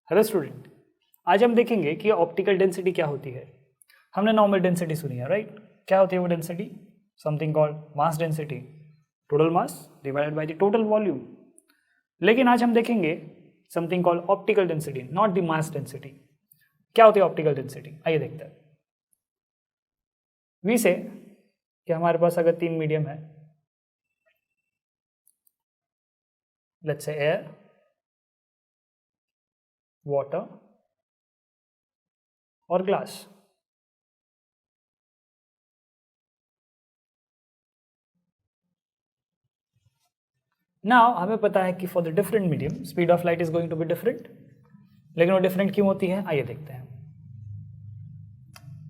Hello student, आज हम देखेंगे कि ऑप्टिकल डेंसिटी क्या होती है। हमने नॉर्मल डेंसिटी सुनी है, राइट। क्या होती है वो density? Something called mass density, total mass divided by the total volume. लेकिन आज हम देखेंगे something called optical density, not the mass density. क्या होती है ऑप्टिकल डेंसिटी? आइए देखते हैं। वी से कि हमारे पास अगर तीन मीडियम है, लेट्स से एयर, वाटर और ग्लास। नाउ हमें पता है कि for the different medium speed of light is going to be different. लेकिन वो डिफरेंट क्यों होती है, आइए देखते हैं।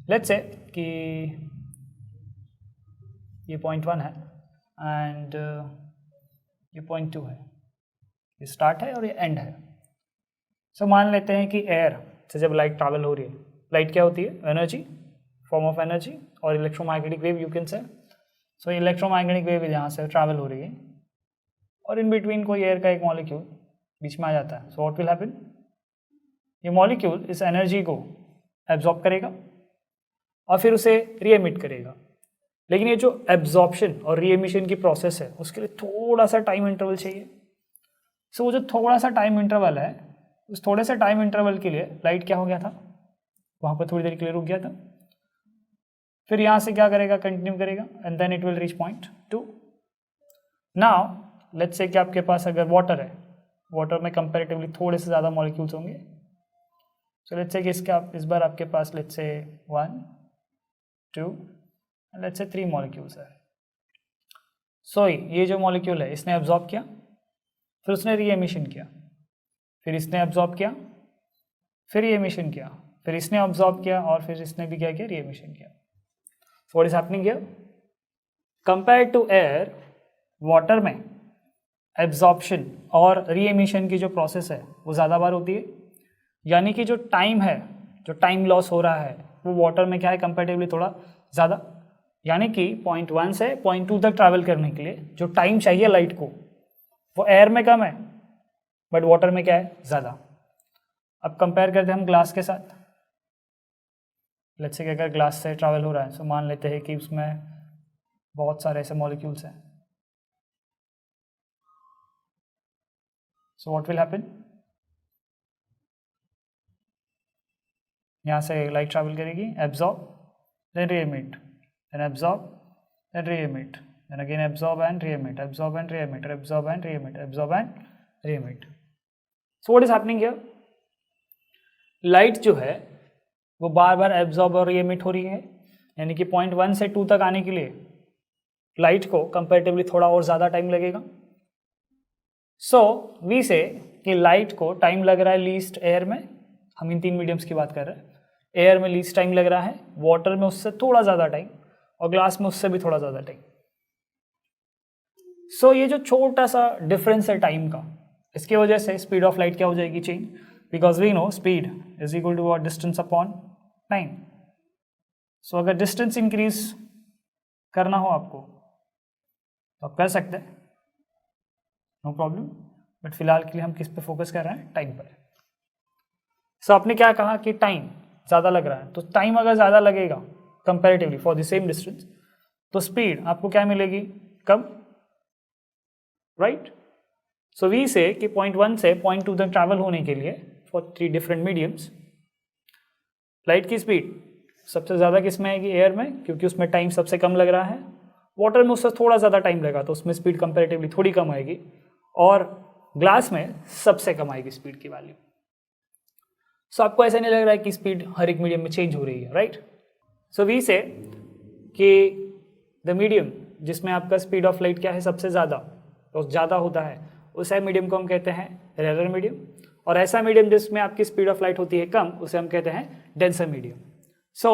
लेट्स से कि ये पॉइंट 1 है एंड ये पॉइंट 2 है, ये स्टार्ट है और ये एंड है। सो मान लेते हैं कि एयर से जब लाइट ट्रैवल हो रही है, लाइट क्या होती है? एनर्जी, फॉर्म ऑफ एनर्जी और electromagnetic wave you can say. So electromagnetic wave यहाँ से ट्रैवल हो रही है और इन बिटवीन कोई एयर का एक मॉलिक्यूल बीच में आ जाता है। सो व्हाट विल हैपन? ये मॉलिक्यूल इस एनर्जी को एब्जॉर्ब करेगा और फिर उसे री एमिट करेगा। लेकिन ये जो एब्जॉर्प्शन और री एमिशन की प्रोसेस है उसके लिए थोड़ा सा टाइम इंटरवल चाहिए। सो वो जो थोड़ा सा टाइम इंटरवल है, उस थोड़े से टाइम इंटरवल के लिए लाइट क्या हो गया था, वहाँ पर थोड़ी देर के लिए रुक गया था। फिर यहाँ से क्या करेगा? कंटिन्यू करेगा and then it will reach point 2। Now let's say कि आपके पास अगर वाटर है, वाटर में कंपैरेटिवली थोड़े से ज़्यादा मॉलिक्यूल्स होंगे। सो लेट्स से कि इस बार आपके पास let's say 1 2 let's say 3 molecules है। सो ये जो मॉलिक्यूल है इसने एब्जॉर्ब किया, फिर उसने री एमिशन किया, फिर इसने एब्जॉर्ब किया, फिर री एमिशन किया, फिर इसने एब्जॉर्ब किया और फिर इसने भी क्या किया? री एमिशन किया। So what is happening here? Compare to air, water में एब्जॉर्प्शन और री एमिशन की जो प्रोसेस है वो ज़्यादा बार होती है। यानी कि जो टाइम है, जो टाइम लॉस हो रहा है वो वाटर में क्या है? कंपैरेटिवली थोड़ा ज़्यादा। यानी कि पॉइंट 1 से पॉइंट 2 तक ट्रैवल करने के लिए जो टाइम चाहिए लाइट को, वो एयर में कम है बट वाटर में क्या है? ज़्यादा। अब कंपेयर करते हैं हम ग्लास के साथ। लेट्स से कि अगर ग्लास से ट्रैवल हो रहा है, सो मान लेते हैं कि उसमें बहुत सारे ऐसे मॉलिक्यूल्स हैं। So what will happen? यहाँ से लाइट ट्रैवल करेगी, absorb then re emit, then absorb then re emit, then again absorb and re emit, absorb and re emit, absorb and re emit, absorb and re emit. So what is happening here? Light जो है वो बार बार absorb और री emit हो रही है। यानी कि पॉइंट 1 से 2 तक आने के लिए लाइट को कंपैरेटिवली थोड़ा और ज़्यादा टाइम लगेगा। सो वी से कि लाइट को टाइम लग रहा है लीस्ट एयर में, हम इन तीन मीडियम्स की बात कर रहे हैं। एयर में लीस्ट टाइम लग रहा है, वाटर में उससे थोड़ा ज़्यादा टाइम और ग्लास में उससे भी थोड़ा ज़्यादा टाइम। सो ये जो छोटा सा डिफरेंस है टाइम का, इसकी वजह से स्पीड ऑफ लाइट क्या हो जाएगी? Change, because we know speed is equal to what? Distance upon time. So अगर डिस्टेंस इंक्रीज करना हो आपको तो आप कर सकते हैं, नो प्रॉब्लम। बट फिलहाल के लिए हम किस पे फोकस कर रहे हैं? टाइम पर। सो आपने क्या कहा कि टाइम ज़्यादा लग रहा है, तो टाइम अगर ज़्यादा लगेगा comparatively for the same distance, तो स्पीड आपको क्या मिलेगी? कम, राइट। सो वी से कि पॉइंट 1 से पॉइंट 2 तक ट्रैवल होने के लिए फॉर 3 डिफरेंट मीडियम्स, लाइट की स्पीड सबसे ज़्यादा किस में आएगी? एयर में, क्योंकि उसमें टाइम सबसे कम लग रहा है। वाटर में उससे थोड़ा ज़्यादा टाइम लगा तो उसमें स्पीड कंपैरेटिवली थोड़ी कम आएगी, और ग्लास में सबसे कम आएगी स्पीड की वैल्यू। सो आपको ऐसा नहीं लग रहा है कि स्पीड हर एक मीडियम में चेंज हो रही है, राइट। सो वी से कि द मीडियम जिसमें आपका स्पीड ऑफ लाइट क्या है? सबसे ज़्यादा, तो ज़्यादा होता है, उस मीडियम को हम कहते हैं रेयर मीडियम। और ऐसा मीडियम जिसमें आपकी स्पीड ऑफ लाइट होती है कम, उसे हम कहते हैं डेंसर मीडियम। सो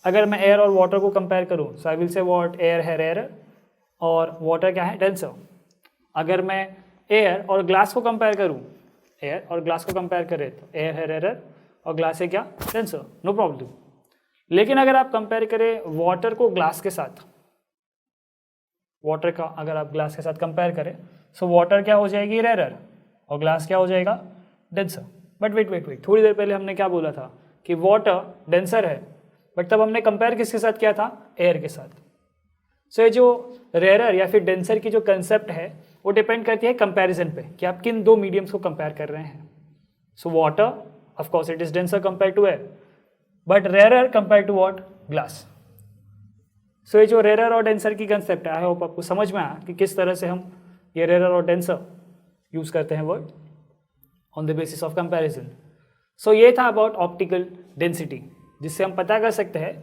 अगर मैं एयर और वाटर को कंपेयर करूँ, so I will say what? Air है रेयर और वाटर क्या है? डेंसर। अगर मैं एयर और ग्लास को कंपेयर करूँ, एयर और ग्लास को कंपेयर करें तो एयर है रेयर और ग्लास है क्या? Denser, no problem. लेकिन अगर आप कंपेयर करें वाटर को ग्लास के साथ, वाटर का अगर आप ग्लास के साथ कंपेयर करें, सो वाटर क्या हो जाएगी? रेयर और ग्लास क्या हो जाएगा? डेंसर। बट वेट, थोड़ी देर पहले हमने क्या बोला था कि वाटर डेंसर है, बट तब हमने कंपेयर किसके साथ किया था? एयर के साथ। सो ये जो रेयरर या फिर डेंसर की जो कंसेप्ट है वो डिपेंड करती है कंपैरिजन पे कि आप किन दो मीडियम्स को कंपेयर कर रहे हैं। So water of course it is denser compare to air, but rarer compare to what? Glass. So ये जो रेयरर और डेंसर की कंसेप्ट है, आई होप आपको समझ में आया कि किस तरह से हम ये रेयरर और डेंसर यूज करते हैं word on the basis of comparison. So ये था अबाउट ऑप्टिकल डेंसिटी, जिससे हम पता कर सकते हैं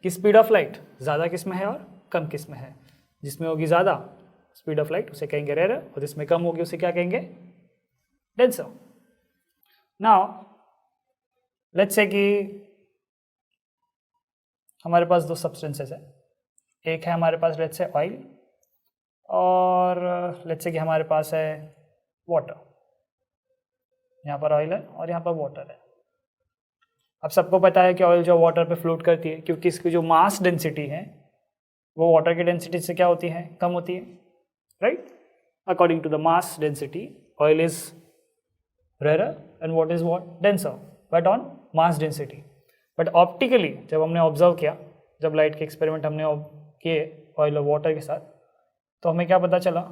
कि स्पीड ऑफ लाइट ज़्यादा किस में है और कम किस में है। जिसमें होगी ज़्यादा स्पीड ऑफ लाइट उसे कहेंगे रेयरर, और जिसमें कम होगी उसे क्या कहेंगे? डेंसर। नाउ लेट्स से कि हमारे पास दो सब्सटेंसेस है, एक है हमारे पास लेट्स से ऑयल, और लेट्स से कि हमारे पास है वाटर। यहाँ पर ऑयल है और यहाँ पर वाटर है। अब सबको पता है कि ऑयल जो वाटर पे फ्लोट करती है, क्योंकि इसकी जो मास डेंसिटी है वो वाटर की डेंसिटी से क्या होती है? कम होती है, right? According to the mass density oil is rarer and what is what? Denser, but on mass density. But optically जब हमने ऑब्जर्व किया, जब लाइट के एक्सपेरिमेंट हमने किए ऑयल और वाटर के साथ, तो हमें क्या पता चला?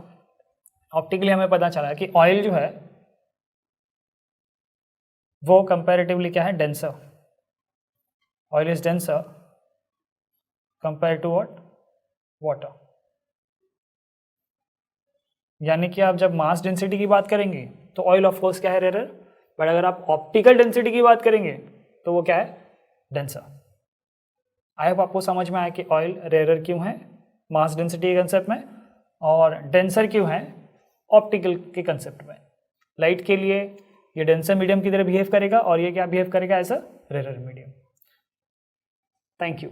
ऑप्टिकली हमें पता चला कि ऑयल जो है वो कंपैरेटिवली क्या है? Denser. Oil is denser compare to what? Water. यानी कि आप जब मास डेंसिटी की बात करेंगे तो ऑयल ऑफ कोर्स क्या है? रेयरर। बट अगर आप ऑप्टिकल डेंसिटी की बात करेंगे तो वो क्या है? डेंसर। आई होप आपको समझ में आया कि ऑयल रेयरर क्यों है मास डेंसिटी के कंसेप्ट में, और डेंसर क्यों है ऑप्टिकल के कंसेप्ट में। लाइट के लिए ये डेंसर मीडियम की तरह बिहेव करेगा और ये क्या बिहेव करेगा? As a rarer medium. Thank you.